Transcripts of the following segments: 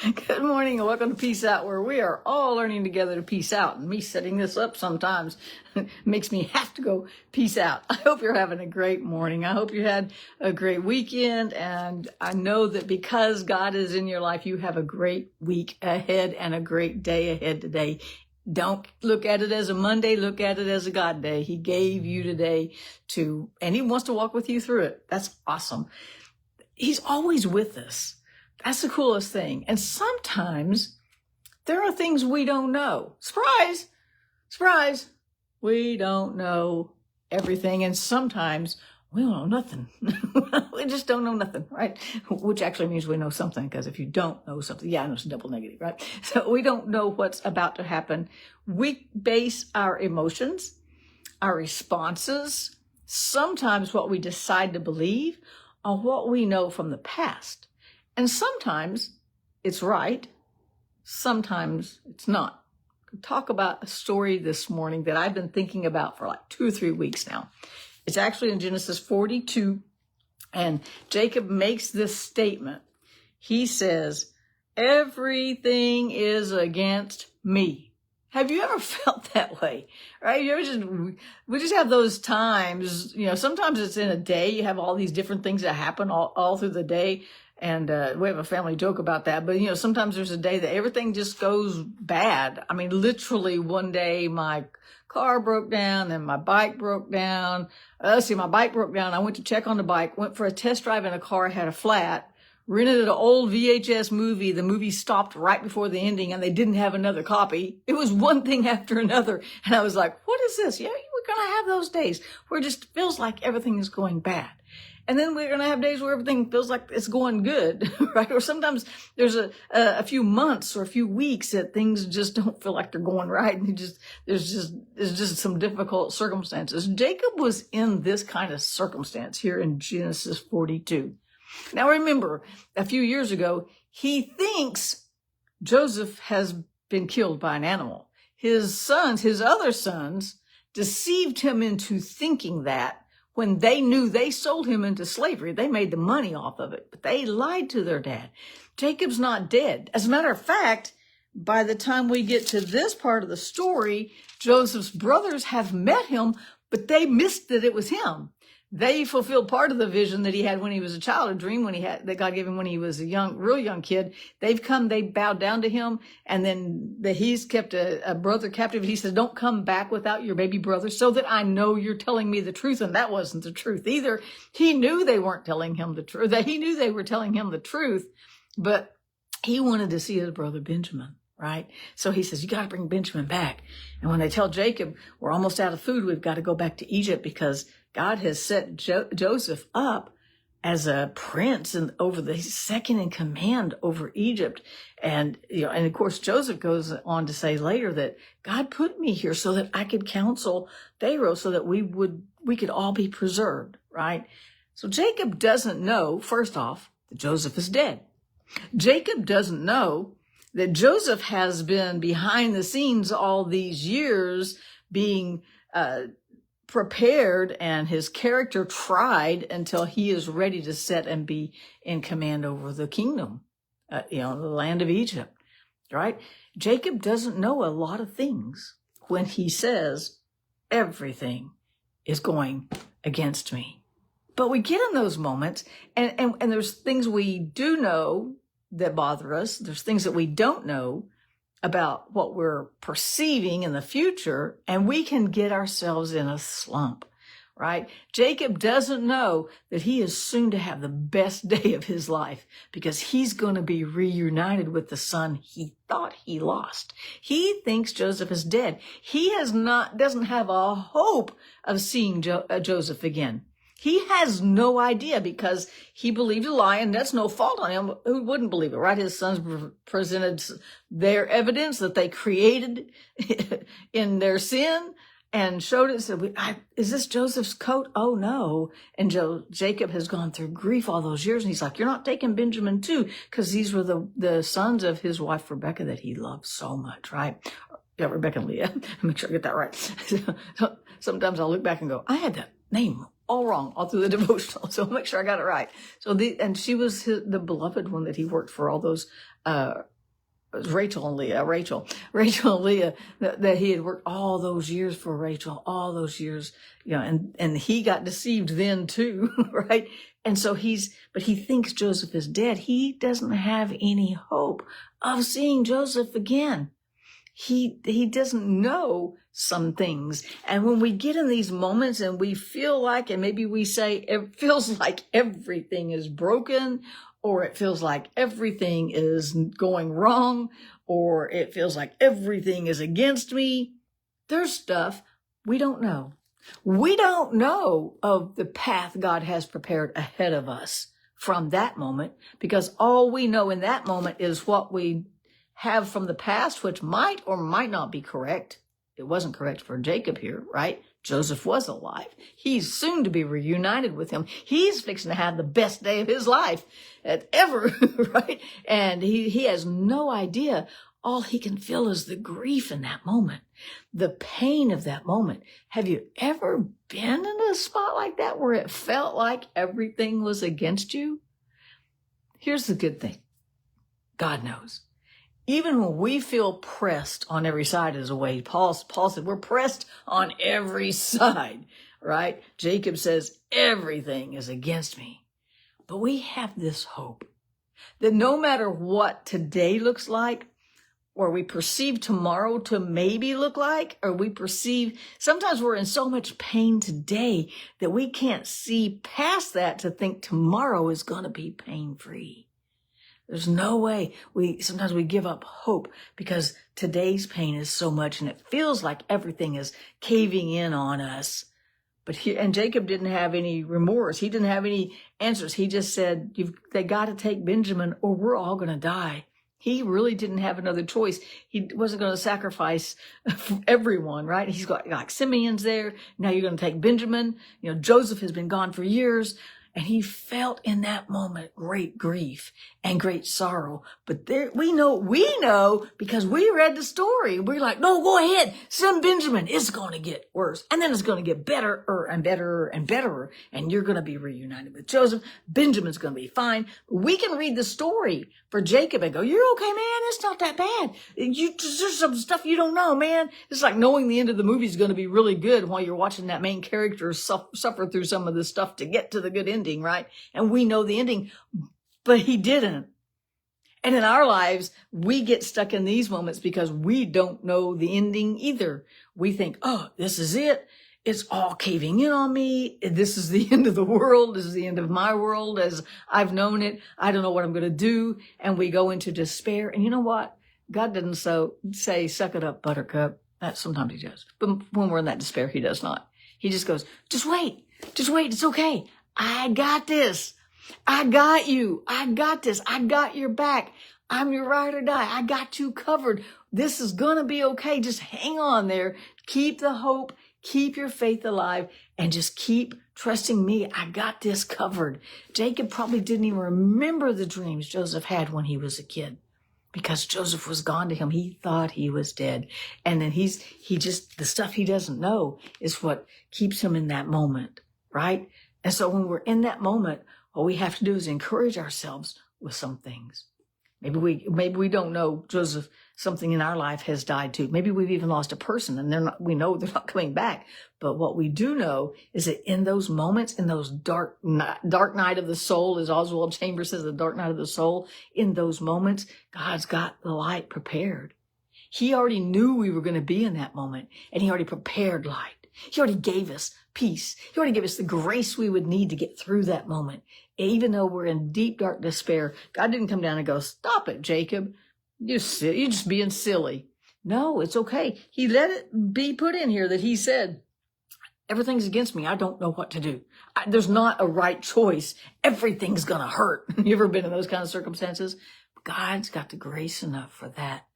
Good morning and welcome to Peace Out, where we are all learning together to peace out. And me setting this up sometimes makes me have to go peace out. I hope you're having a great morning. I hope you had a great weekend. And I know that because God is in your life, you have a great week ahead and a great day ahead today. Don't look at it as a Monday, look at it as a God day. He gave you today and he wants to walk with you through it. That's awesome. He's always with us. That's the coolest thing. And sometimes there are things we don't know. Surprise! Surprise! We don't know everything. And sometimes we don't know nothing. We just don't know nothing, right? Which actually means we know something, because if you don't know something, I know it's double negative, right? So we don't know what's about to happen. We base our emotions, our responses, sometimes what we decide to believe, on what we know from the past. And sometimes it's right, sometimes it's not. I'll talk about a story this morning that I've been thinking about for like 2 or 3 weeks now. It's actually in Genesis 42, and Jacob makes this statement. He says, everything is against me. Have you ever felt that way, right? We just have those times, sometimes it's in a day. You have all these different things that happen all through the day. And we have a family joke about that. But, sometimes there's a day that everything just goes bad. I mean, literally one day my car broke down and my bike broke down. My bike broke down. I went to check on the bike, went for a test drive in a car, had a flat, rented an old VHS movie. The movie stopped right before the ending and they didn't have another copy. It was one thing after another. And I was like, what is this? Yeah, we're going to have those days where it just feels like everything is going bad. And then we're going to have days where everything feels like it's going good, right? Or sometimes there's a few months or a few weeks that things just don't feel like they're going right. And there's just some difficult circumstances. Jacob was in this kind of circumstance here in Genesis 42. Now remember, a few years ago, he thinks Joseph has been killed by an animal. His other sons, deceived him into thinking that. When they knew they sold him into slavery, they made the money off of it, but they lied to their dad. Jacob's not dead. As a matter of fact, by the time we get to this part of the story, Joseph's brothers have met him, but they missed that it was him. They fulfilled part of the vision that he had when he was a child, a dream that God gave him when he was a real young kid. They bowed down to him, and then he's kept a brother captive. He says, don't come back without your baby brother so that I know you're telling me the truth. And that wasn't the truth either. He knew they weren't telling him the truth, that he knew they were telling him the truth, but he wanted to see his brother Benjamin. Right? So he says, you got to bring Benjamin back. And when they tell Jacob, we're almost out of food, we've got to go back to Egypt because God has set Joseph up as a prince and second in command over Egypt. And, and of course, Joseph goes on to say later that God put me here so that I could counsel Pharaoh so that we could all be preserved. Right? So Jacob doesn't know, first off, that Joseph is dead. Jacob doesn't know that Joseph has been behind the scenes all these years being prepared and his character tried until he is ready to set and be in command over the kingdom, the land of Egypt, right? Jacob doesn't know a lot of things when he says, everything is going against me. But we get in those moments and there's things we do know that bother us. There's things that we don't know about what we're perceiving in the future, and we can get ourselves in a slump, right? Jacob doesn't know that he is soon to have the best day of his life because he's going to be reunited with the son he thought he lost. He thinks Joseph is dead. He doesn't have a hope of seeing Joseph again. He has no idea because he believed a lie, and that's no fault on him. Who wouldn't believe it, right? His sons presented their evidence that they created in their sin and showed it. Said, is this Joseph's coat? Oh, no. And Jacob has gone through grief all those years, and he's like, you're not taking Benjamin too, because these were the sons of his wife, Rebecca, that he loved so much, right? Yeah, Rebecca and Leah. Make sure I get that right. So sometimes I'll look back and go, I had that name all wrong all through the devotional. So make sure I got it right. And she was the beloved one that he worked for all those, Rachel and Leah, that he had worked all those years for Rachel, all those years, and he got deceived then too, right? And so but he thinks Joseph is dead. He doesn't have any hope of seeing Joseph again. He doesn't know some things. And when we get in these moments and we feel like, and maybe we say, it feels like everything is broken, or it feels like everything is going wrong, or it feels like everything is against me, there's stuff we don't know. We don't know of the path God has prepared ahead of us from that moment, because all we know in that moment is what we have from the past, which might or might not be correct. It wasn't correct for Jacob here, right? Joseph was alive. He's soon to be reunited with him. He's fixing to have the best day of his life ever, right? And he has no idea. All he can feel is the grief in that moment, the pain of that moment. Have you ever been in a spot like that where it felt like everything was against you? Here's the good thing. God knows. Even when we feel pressed on every side, as a way Paul said, we're pressed on every side, right? Jacob says, everything is against me. But we have this hope that no matter what today looks like, or we perceive tomorrow to maybe look like, or sometimes we're in so much pain today that we can't see past that to think tomorrow is going to be pain-free. There's no way. Sometimes we give up hope because today's pain is so much and it feels like everything is caving in on us. And Jacob didn't have any remorse. He didn't have any answers. He just said, they got to take Benjamin or we're all going to die. He really didn't have another choice. He wasn't going to sacrifice everyone, right? He's got like Simeon's there. Now you're going to take Benjamin. Joseph has been gone for years. And he felt in that moment great grief and great sorrow. But we know because we read the story. We're like, no, go ahead. Send Benjamin. It's going to get worse. And then it's going to get better and better and better. And you're going to be reunited with Joseph. Benjamin's going to be fine. We can read the story for Jacob and go, you're okay, man. It's not that bad. There's some stuff you don't know, man. It's like knowing the end of the movie is going to be really good while you're watching that main character suffer through some of this stuff to get to the good ending, right? And we know the ending, but he didn't. And in our lives, we get stuck in these moments because we don't know the ending either. We think, oh, this is it. It's all caving in on me. This is the end of the world. This is the end of my world as I've known it. I don't know what I'm going to do. And we go into despair. And you know what? God doesn't say, suck it up, buttercup. That sometimes he does. But when we're in that despair, he does not. He just goes, just wait. It's okay. I got this. I got you. I got this. I got your back. I'm your ride or die. I got you covered. This is going to be okay. Just hang on there. Keep the hope. Keep your faith alive and just keep trusting me. I got this covered. Jacob probably didn't even remember the dreams Joseph had when he was a kid because Joseph was gone to him. He thought he was dead. And then the stuff he doesn't know is what keeps him in that moment, right? And so when we're in that moment, all we have to do is encourage ourselves with some things. Maybe we don't know Joseph, something in our life has died too. Maybe we've even lost a person and we know they're not coming back. But what we do know is that in those moments, in those dark night of the soul, as Oswald Chambers says, the dark night of the soul, in those moments, God's got the light prepared. He already knew we were going to be in that moment and he already prepared light. He already gave us peace. He already gave us the grace we would need to get through that moment. Even though we're in deep, dark despair, God didn't come down and go, stop it, Jacob. You're just being silly. No, it's okay. He let it be put in here that he said, everything's against me. I don't know what to do. There's not a right choice. Everything's going to hurt. You ever been in those kind of circumstances? God's got the grace enough for that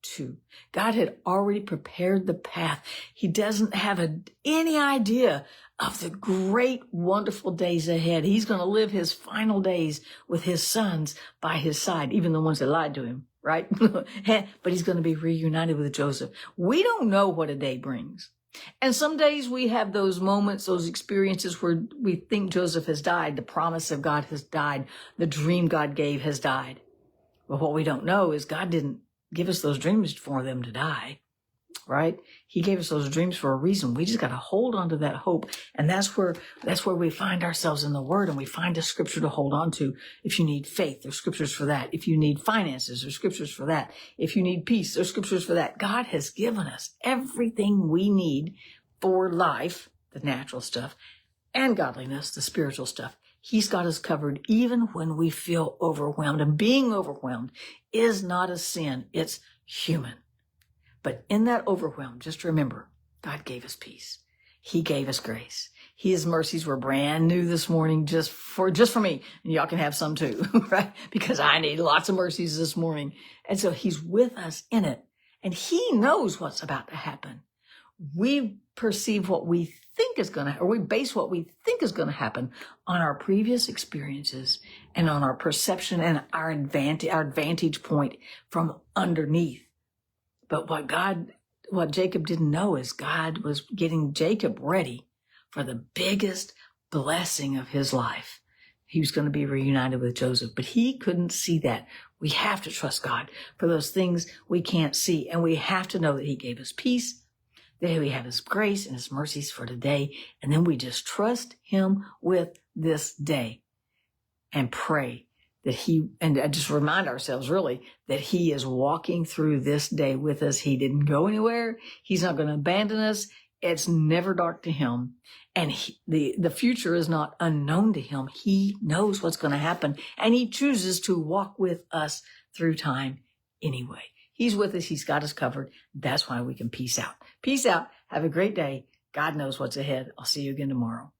too. God had already prepared the path. He doesn't have any idea of the great, wonderful days ahead. He's going to live his final days with his sons by his side, even the ones that lied to him, right? But he's going to be reunited with Joseph. We don't know what a day brings. And some days we have those moments, those experiences where we think Joseph has died. The promise of God has died. The dream God gave has died. But what we don't know is God didn't give us those dreams for them to die, right? He gave us those dreams for a reason. We just got to hold on to that hope. And that's where we find ourselves in the Word, and we find a scripture to hold on to. If you need faith, there's scriptures for that. If you need finances, there's scriptures for that. If you need peace, there's scriptures for that. God has given us everything we need for life, the natural stuff, and godliness, the spiritual stuff. He's got us covered even when we feel overwhelmed. And being overwhelmed is not a sin. It's human. But in that overwhelm, just remember, God gave us peace. He gave us grace. His mercies were brand new this morning just for me. And y'all can have some too, right? Because I need lots of mercies this morning. And so he's with us in it. And he knows what's about to happen. We perceive what we think is going to, or we base what we think is going to happen on our previous experiences and on our perception and our vantage point from underneath. But what Jacob didn't know is God was getting Jacob ready for the biggest blessing of his life. He was going to be reunited with Joseph, but he couldn't see that. We have to trust God for those things we can't see. And we have to know that he gave us peace, that we have his grace and his mercies for today. And then we just trust him with this day and pray that and just remind ourselves really that he is walking through this day with us. He didn't go anywhere. He's not going to abandon us. It's never dark to him. And the future is not unknown to him. He knows what's going to happen, and he chooses to walk with us through time anyway. He's with us. He's got us covered. That's why we can peace out. Peace out. Have a great day. God knows what's ahead. I'll see you again tomorrow.